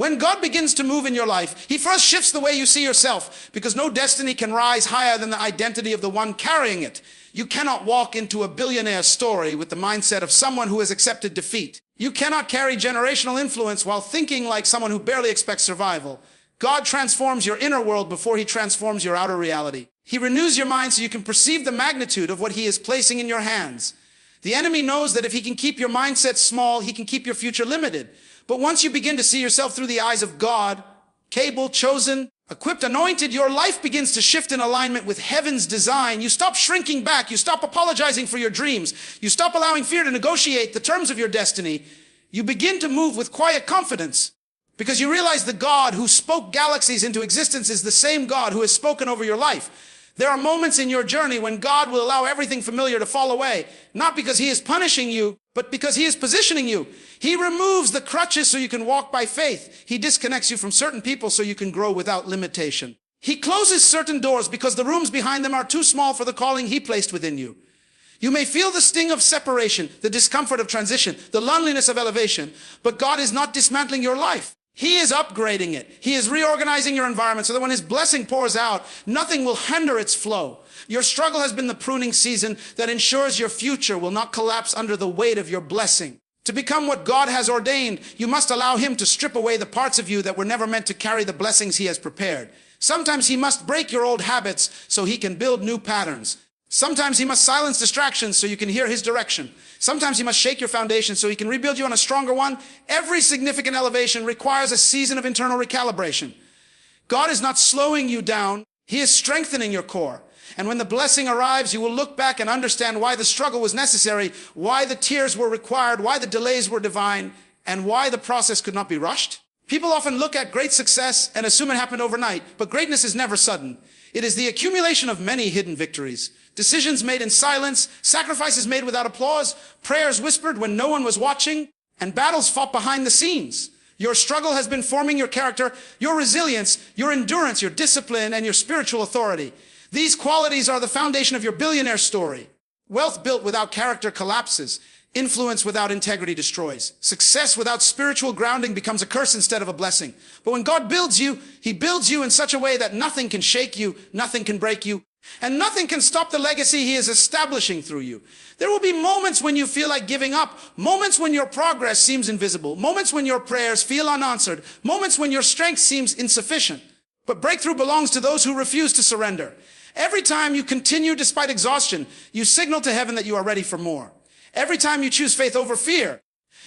When God begins to move in your life, he first shifts the way you see yourself, because no destiny can rise higher than the identity of the one carrying it. You cannot walk into a billionaire story with the mindset of someone who has accepted defeat. You cannot carry generational influence while thinking like someone who barely expects survival. God transforms your inner world before he transforms your outer reality. He renews your mind so you can perceive the magnitude of what he is placing in your hands. The enemy knows that if he can keep your mindset small, he can keep your future limited. But once you begin to see yourself through the eyes of God, capable, chosen, equipped, anointed, your life begins to shift in alignment with heaven's design. You stop shrinking back. You stop apologizing for your dreams. You stop allowing fear to negotiate the terms of your destiny. You begin to move with quiet confidence because you realize the God who spoke galaxies into existence is the same God who has spoken over your life. There are moments in your journey when God will allow everything familiar to fall away, not because he is punishing you, but because he is positioning you. He removes the crutches so you can walk by faith. He disconnects you from certain people so you can grow without limitation. He closes certain doors because the rooms behind them are too small for the calling he placed within you. You may feel the sting of separation, the discomfort of transition, the loneliness of elevation, but God is not dismantling your life. He is upgrading it. He is reorganizing your environment so that when his blessing pours out, nothing will hinder its flow. Your struggle has been the pruning season that ensures your future will not collapse under the weight of your blessing. To become what God has ordained, you must allow him to strip away the parts of you that were never meant to carry the blessings he has prepared. Sometimes he must break your old habits so he can build new patterns. Sometimes he must silence distractions so you can hear his direction. Sometimes he must shake your foundation so he can rebuild you on a stronger one. Every significant elevation requires a season of internal recalibration. God is not slowing you down. He is strengthening your core. And when the blessing arrives, you will look back and understand why the struggle was necessary, why the tears were required, why the delays were divine, and why the process could not be rushed. People often look at great success and assume it happened overnight, but greatness is never sudden. It is the accumulation of many hidden victories. Decisions made in silence, sacrifices made without applause, prayers whispered when no one was watching, and battles fought behind the scenes. Your struggle has been forming your character, your resilience, your endurance, your discipline, and your spiritual authority. These qualities are the foundation of your billionaire story. Wealth built without character collapses. Influence without integrity destroys. Success without spiritual grounding becomes a curse instead of a blessing. But when God builds you, he builds you in such a way that nothing can shake you, nothing can break you, and nothing can stop the legacy he is establishing through you. There will be moments when you feel like giving up, moments when your progress seems invisible, moments when your prayers feel unanswered, moments when your strength seems insufficient. But breakthrough belongs to those who refuse to surrender. Every time you continue despite exhaustion, you signal to heaven that you are ready for more. Every time you choose faith over fear,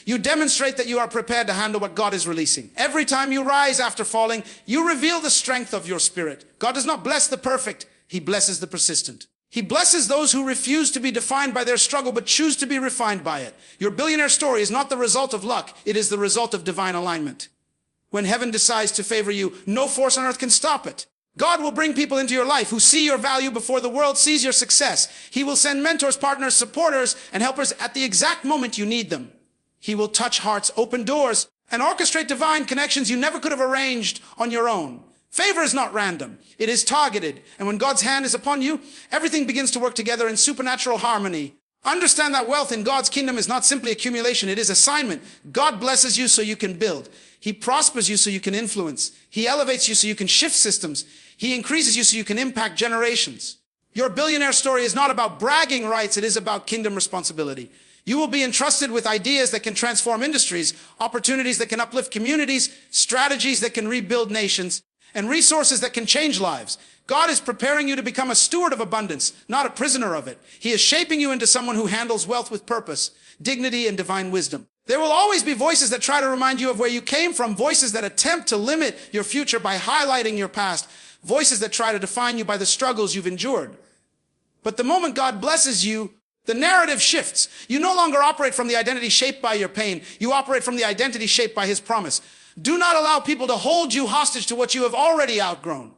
you demonstrate that you are prepared to handle what God is releasing. Every time you rise after falling, you reveal the strength of your spirit. God does not bless the perfect. He blesses the persistent. He blesses those who refuse to be defined by their struggle, but choose to be refined by it. Your billionaire story is not the result of luck. It is the result of divine alignment. When heaven decides to favor you, no force on earth can stop it. God will bring people into your life who see your value before the world sees your success. He will send mentors, partners, supporters, and helpers at the exact moment you need them. He will touch hearts, open doors, and orchestrate divine connections you never could have arranged on your own. Favor is not random. It is targeted. And when God's hand is upon you, everything begins to work together in supernatural harmony. Understand that wealth in God's kingdom is not simply accumulation. It is assignment. God blesses you so you can build. He prospers you so you can influence. He elevates you so you can shift systems. He increases you so you can impact generations. Your billionaire story is not about bragging rights. It is about kingdom responsibility. You will be entrusted with ideas that can transform industries, opportunities that can uplift communities, strategies that can rebuild nations, and resources that can change lives. God is preparing you to become a steward of abundance, not a prisoner of it. He is shaping you into someone who handles wealth with purpose, dignity, and divine wisdom. There will always be voices that try to remind you of where you came from, voices that attempt to limit your future by highlighting your past, voices that try to define you by the struggles you've endured. But the moment God blesses you, the narrative shifts. You no longer operate from the identity shaped by your pain. You operate from the identity shaped by his promise. Do not allow people to hold you hostage to what you have already outgrown.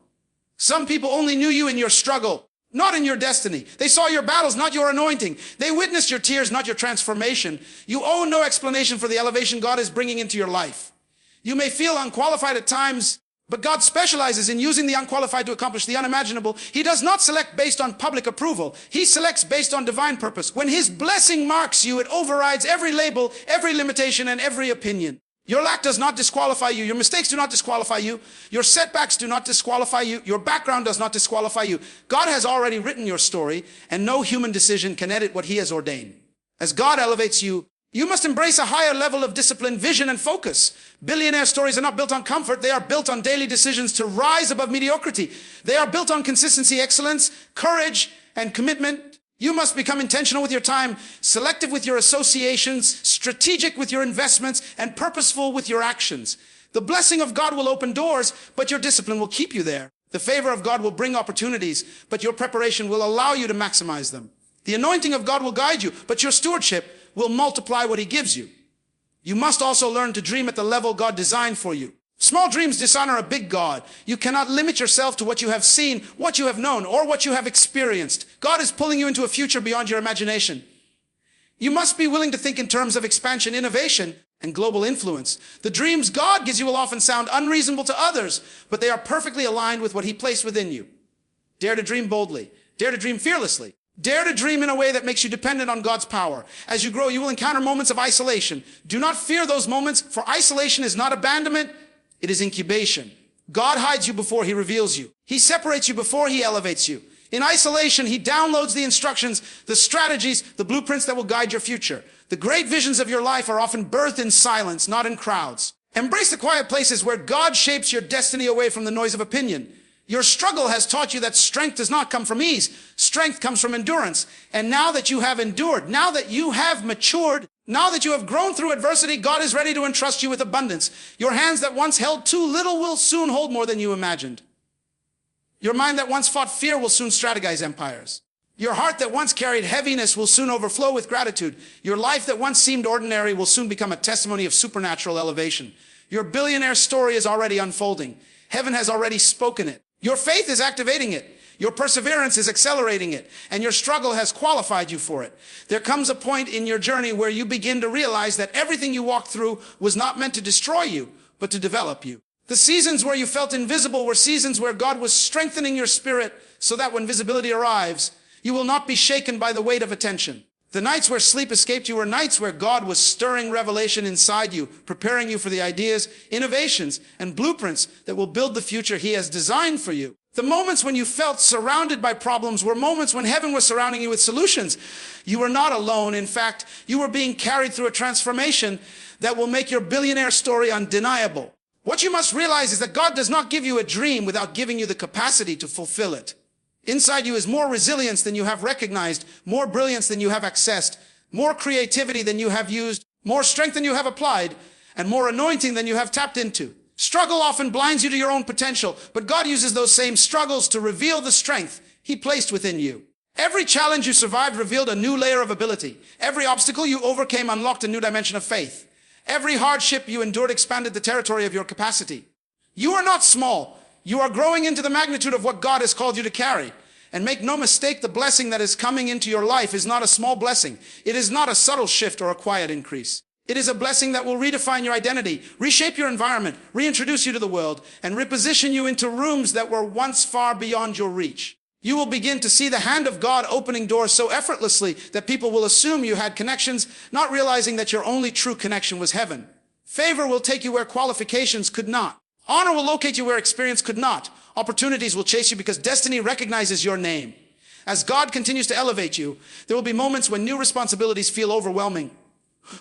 Some people only knew you in your struggle, not in your destiny. They saw your battles, not your anointing. They witnessed your tears, not your transformation. You owe no explanation for the elevation God is bringing into your life. You may feel unqualified at times, but God specializes in using the unqualified to accomplish the unimaginable. He does not select based on public approval. He selects based on divine purpose. When his blessing marks you, it overrides every label, every limitation, and every opinion. Your lack does not disqualify you. Your mistakes do not disqualify you. Your setbacks do not disqualify you. Your background does not disqualify you. God has already written your story, and no human decision can edit what he has ordained. As God elevates you, you must embrace a higher level of discipline, vision, and focus. Billionaire stories are not built on comfort. They are built on daily decisions to rise above mediocrity. They are built on consistency, excellence, courage, and commitment. You must become intentional with your time, selective with your associations, strategic with your investments, and purposeful with your actions. The blessing of God will open doors, but your discipline will keep you there. The favor of God will bring opportunities, but your preparation will allow you to maximize them. The anointing of God will guide you, but your stewardship will multiply what he gives you. You must also learn to dream at the level God designed for you. Small dreams dishonor a big God. You cannot limit yourself to what you have seen, what you have known, or what you have experienced. God is pulling you into a future beyond your imagination. You must be willing to think in terms of expansion, innovation, and global influence. The dreams God gives you will often sound unreasonable to others, but they are perfectly aligned with what he placed within you. Dare to dream boldly. Dare to dream fearlessly. Dare to dream in a way that makes you dependent on God's power. As you grow, you will encounter moments of isolation. Do not fear those moments, for isolation is not abandonment. It is incubation. God hides you before he reveals you. He separates you before he elevates you. In isolation, he downloads the instructions, the strategies, the blueprints that will guide your future. The great visions of your life are often birthed in silence, not in crowds. Embrace the quiet places where God shapes your destiny away from the noise of opinion. Your struggle has taught you that strength does not come from ease. Strength comes from endurance. And now that you have endured, now that you have matured, now that you have grown through adversity, God is ready to entrust you with abundance. Your hands that once held too little will soon hold more than you imagined. Your mind that once fought fear will soon strategize empires. Your heart that once carried heaviness will soon overflow with gratitude. Your life that once seemed ordinary will soon become a testimony of supernatural elevation. Your billionaire story is already unfolding. Heaven has already spoken it. Your faith is activating it. Your perseverance is accelerating it, and your struggle has qualified you for it. There comes a point in your journey where you begin to realize that everything you walked through was not meant to destroy you, but to develop you. The seasons where you felt invisible were seasons where God was strengthening your spirit so that when visibility arrives, you will not be shaken by the weight of attention. The nights where sleep escaped you were nights where God was stirring revelation inside you, preparing you for the ideas, innovations, and blueprints that will build the future he has designed for you. The moments when you felt surrounded by problems were moments when heaven was surrounding you with solutions. You were not alone. In fact, you were being carried through a transformation that will make your billionaire story undeniable. What you must realize is that God does not give you a dream without giving you the capacity to fulfill it. Inside you is more resilience than you have recognized, more brilliance than you have accessed, more creativity than you have used, more strength than you have applied, and more anointing than you have tapped into. Struggle often blinds you to your own potential, but God uses those same struggles to reveal the strength he placed within you. Every challenge you survived revealed a new layer of ability. Every obstacle you overcame unlocked a new dimension of faith. Every hardship you endured expanded the territory of your capacity. You are not small. You are growing into the magnitude of what God has called you to carry. And make no mistake, the blessing that is coming into your life is not a small blessing. It is not a subtle shift or a quiet increase. It is a blessing that will redefine your identity, reshape your environment, reintroduce you to the world, and reposition you into rooms that were once far beyond your reach. You will begin to see the hand of God opening doors so effortlessly that people will assume you had connections, not realizing that your only true connection was heaven. Favor will take you where qualifications could not. Honor will locate you where experience could not. Opportunities will chase you because destiny recognizes your name. As God continues to elevate you, there will be moments when new responsibilities feel overwhelming.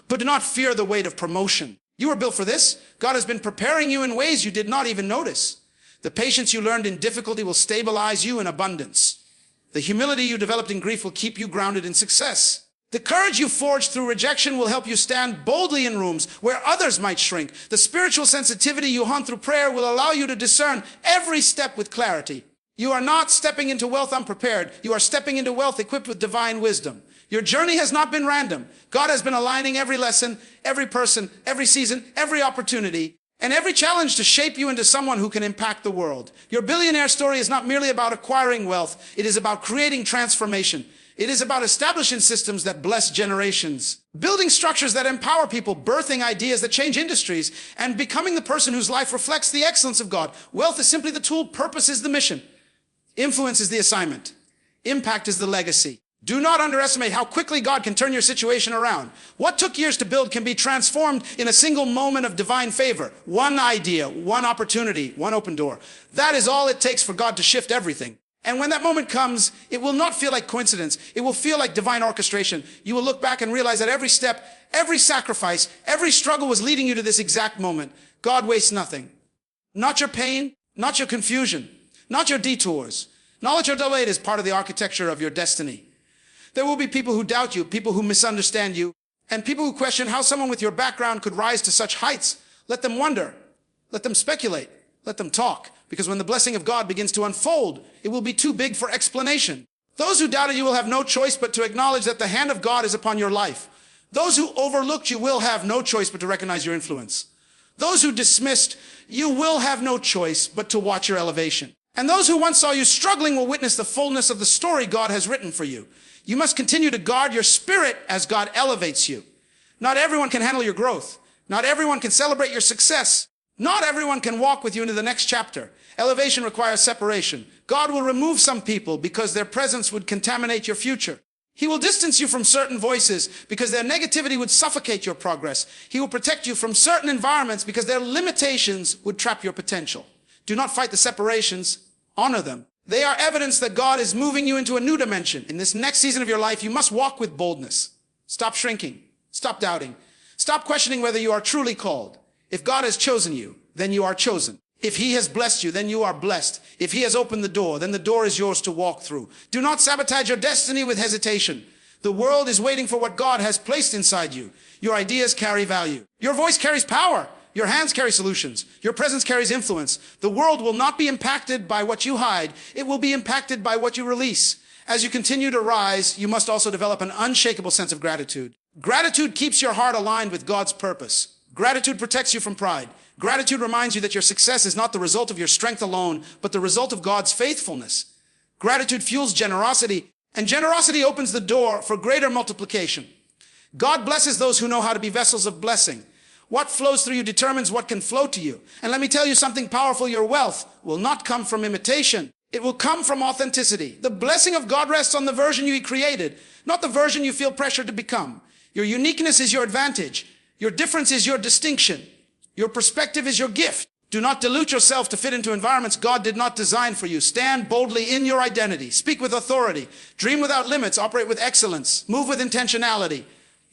But do not fear the weight of promotion. You were built for this. God has been preparing you in ways you did not even notice. The patience you learned in difficulty will stabilize you in abundance. The humility you developed in grief will keep you grounded in success. The courage you forged through rejection will help you stand boldly in rooms where others might shrink. The spiritual sensitivity you hone through prayer will allow you to discern every step with clarity. You are not stepping into wealth unprepared. You are stepping into wealth equipped with divine wisdom. Your journey has not been random. God has been aligning every lesson, every person, every season, every opportunity, and every challenge to shape you into someone who can impact the world. Your billionaire story is not merely about acquiring wealth. It is about creating transformation. It is about establishing systems that bless generations, building structures that empower people, birthing ideas that change industries, and becoming the person whose life reflects the excellence of God. Wealth is simply the tool. Purpose is the mission. Influence is the assignment. Impact is the legacy. Do not underestimate how quickly God can turn your situation around. What took years to build can be transformed in a single moment of divine favor. One idea, one opportunity, one open door. That is all it takes for God to shift everything. And when that moment comes, it will not feel like coincidence. It will feel like divine orchestration. You will look back and realize that every step, every sacrifice, every struggle was leading you to this exact moment. God wastes nothing. Not your pain, not your confusion, not your detours. Knowledge or delayed is part of the architecture of your destiny. There will be people who doubt you, people who misunderstand you, and people who question how someone with your background could rise to such heights. Let them wonder. Let them speculate. Let them talk. Because when the blessing of God begins to unfold, it will be too big for explanation. Those who doubted you will have no choice but to acknowledge that the hand of God is upon your life. Those who overlooked you will have no choice but to recognize your influence. Those who dismissed you will have no choice but to watch your elevation. And those who once saw you struggling will witness the fullness of the story God has written for you. You must continue to guard your spirit as God elevates you. Not everyone can handle your growth. Not everyone can celebrate your success. Not everyone can walk with you into the next chapter. Elevation requires separation. God will remove some people because their presence would contaminate your future. He will distance you from certain voices because their negativity would suffocate your progress. He will protect you from certain environments because their limitations would trap your potential. Do not fight the separations. Honor them. They are evidence that God is moving you into a new dimension. In this next season of your life, you must walk with boldness. Stop shrinking. Stop doubting. Stop questioning whether you are truly called. If God has chosen you, then you are chosen. If he has blessed you, then you are blessed. If he has opened the door, then the door is yours to walk through. Do not sabotage your destiny with hesitation. The world is waiting for what God has placed inside you. Your ideas carry value. Your voice carries power. Your hands carry solutions. Your presence carries influence. The world will not be impacted by what you hide. It will be impacted by what you release. As you continue to rise, you must also develop an unshakable sense of gratitude. Gratitude keeps your heart aligned with God's purpose. Gratitude protects you from pride. Gratitude reminds you that your success is not the result of your strength alone, but the result of God's faithfulness. Gratitude fuels generosity, and generosity opens the door for greater multiplication. God blesses those who know how to be vessels of blessing. What flows through you determines what can flow to you. And let me tell you something powerful. Your wealth will not come from imitation. It will come from authenticity. The blessing of God rests on the version you created, not the version you feel pressured to become. Your uniqueness is your advantage. Your difference is your distinction. Your perspective is your gift. Do not dilute yourself to fit into environments God did not design for you. Stand boldly in your identity. Speak with authority. Dream without limits. Operate with excellence. Move with intentionality.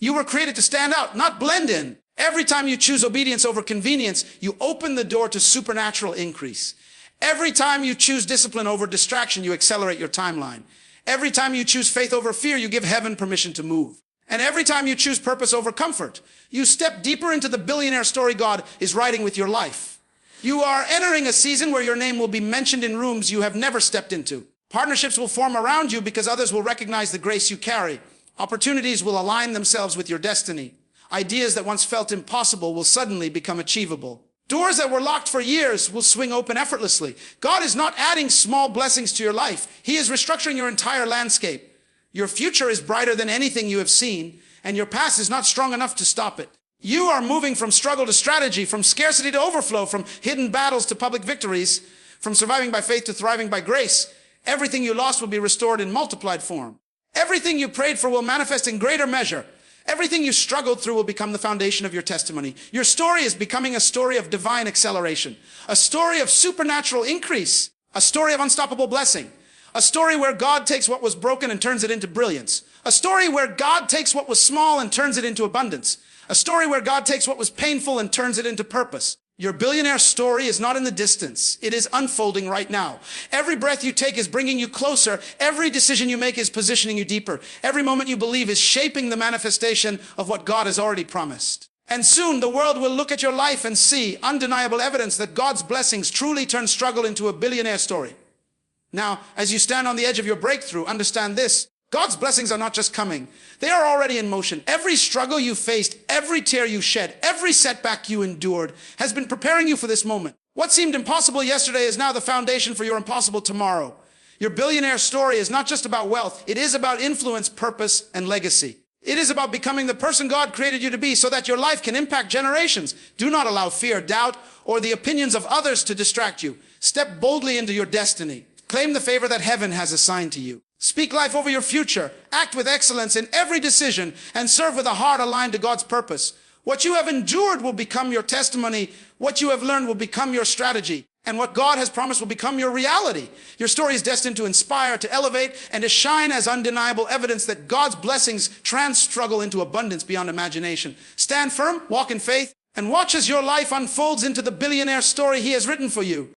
You were created to stand out, not blend in. Every time you choose obedience over convenience, you open the door to supernatural increase. Every time you choose discipline over distraction, you accelerate your timeline. Every time you choose faith over fear, you give heaven permission to move. And every time you choose purpose over comfort, you step deeper into the billionaire story God is writing with your life. You are entering a season where your name will be mentioned in rooms you have never stepped into. Partnerships will form around you because others will recognize the grace you carry. Opportunities will align themselves with your destiny. Ideas that once felt impossible will suddenly become achievable. Doors that were locked for years will swing open effortlessly. God is not adding small blessings to your life. He is restructuring your entire landscape. Your future is brighter than anything you have seen, and your past is not strong enough to stop it. You are moving from struggle to strategy, from scarcity to overflow, from hidden battles to public victories, from surviving by faith to thriving by grace. Everything you lost will be restored in multiplied form. Everything you prayed for will manifest in greater measure. Everything you struggled through will become the foundation of your testimony. Your story is becoming a story of divine acceleration, a story of supernatural increase, a story of unstoppable blessing, a story where God takes what was broken and turns it into brilliance, a story where God takes what was small and turns it into abundance, a story where God takes what was painful and turns it into purpose. Your billionaire story is not in the distance. It is unfolding right now. Every breath you take is bringing you closer. Every decision you make is positioning you deeper. Every moment you believe is shaping the manifestation of what God has already promised. And soon the world will look at your life and see undeniable evidence that God's blessings truly turn struggle into a billionaire story. Now, as you stand on the edge of your breakthrough, understand this. God's blessings are not just coming. They are already in motion. Every struggle you faced, every tear you shed, every setback you endured has been preparing you for this moment. What seemed impossible yesterday is now the foundation for your impossible tomorrow. Your billionaire story is not just about wealth. It is about influence, purpose, and legacy. It is about becoming the person God created you to be so that your life can impact generations. Do not allow fear, doubt, or the opinions of others to distract you. Step boldly into your destiny. Claim the favor that heaven has assigned to you. Speak life over your future. Act with excellence in every decision and serve with a heart aligned to God's purpose. What you have endured will become your testimony. What you have learned will become your strategy. And what God has promised will become your reality. Your story is destined to inspire, to elevate, and to shine as undeniable evidence that God's blessings struggle into abundance beyond imagination. Stand firm, walk in faith, and watch as your life unfolds into the billionaire story He has written for you.